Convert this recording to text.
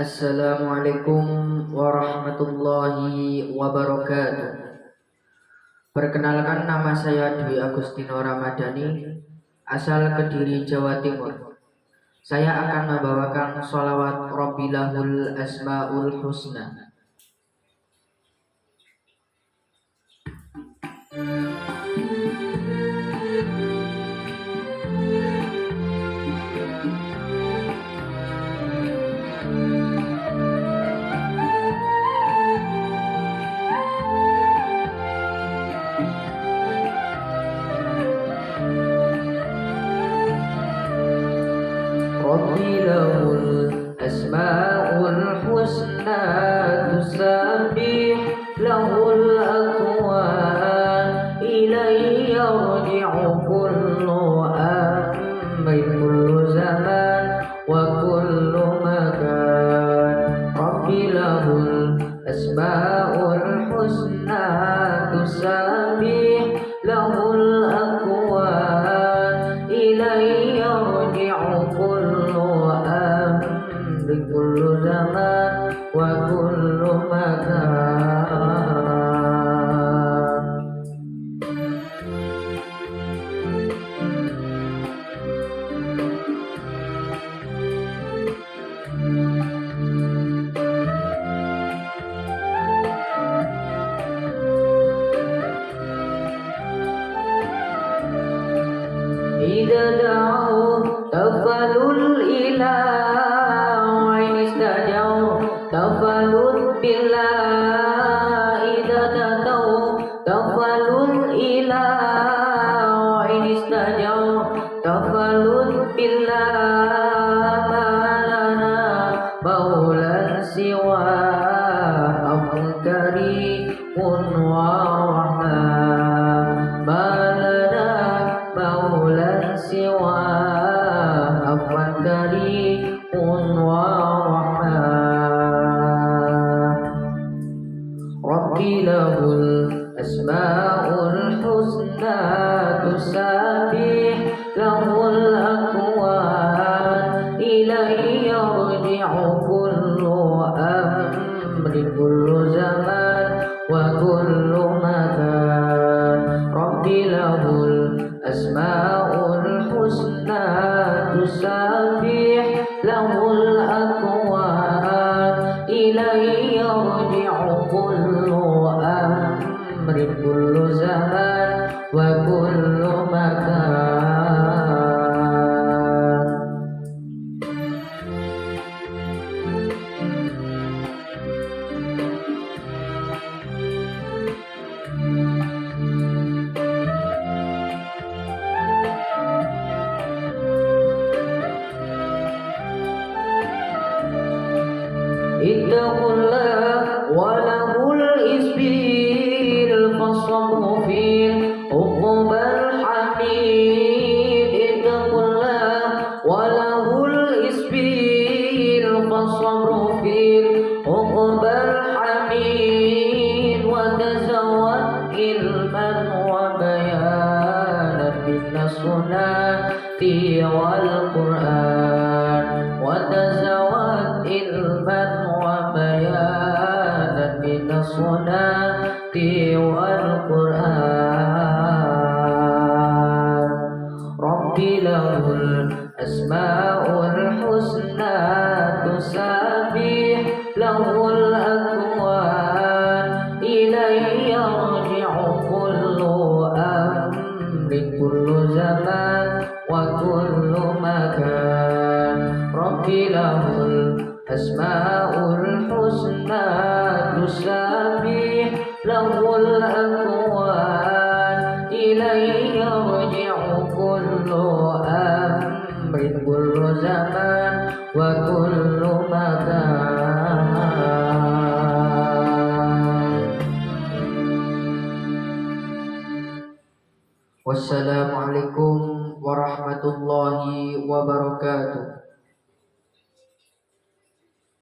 Assalamualaikum warahmatullahi wabarakatuh. Perkenalkan, nama saya Dwi Agustino Ramadhani, asal Kediri, Jawa Timur. Saya akan membawakan sholawat Rabbilahul Asmaul Husna. Rabbilahul Asmaul Husna, tusabbih lahul aqwan, ilayhi yarji'u kullu amrin, kullu zaman wa kullu makan. Rabbilahul Asmaul Husna, tusabbih lahul aqwan, ilayhi yarji'u kullu amrin, kullu zaman wa kullu makan. إذا دعوا تفلوا الإله، وإن استجوا تفلوا بالله. إذا تتوا تفلوا الإله، وإن استجوا تفلوا بالله. ما لنا مولى سوى أمر كريم ورحمن. ما لنا مولى سوى أمر كريم ورحمن. ربي له الأسماء الحسنى، تسبح له الأكوان، إليه يرجع كل أمر، كل زمان وكل مكان. ربي له الأسماء الحسنى، تسبح له الأكوان، إليه يرجع كل أمر، كل زمان وكل مكان. اتقوا الله وله الإسبيل، فالصبر فيه عقب الحميد. اتقوا الله وله الإسبيل، فالصبر فيه عقب الحميد. وتزود علما وبيانا من السنة والقرآن. وتزود علما وبيانا من السنة والقرآن. ربي له الأسماء الحسنى، تسبح له الأكوان، إليه يرجع كل أمر، كل زمان وكل مكان. ربي له الأسماء الحسنى، تسبح له الأكوان، إليه يرجع كل أمر، كل زمان وكل مكان. Wassalamualaikum warahmatullahi wabarakatuh.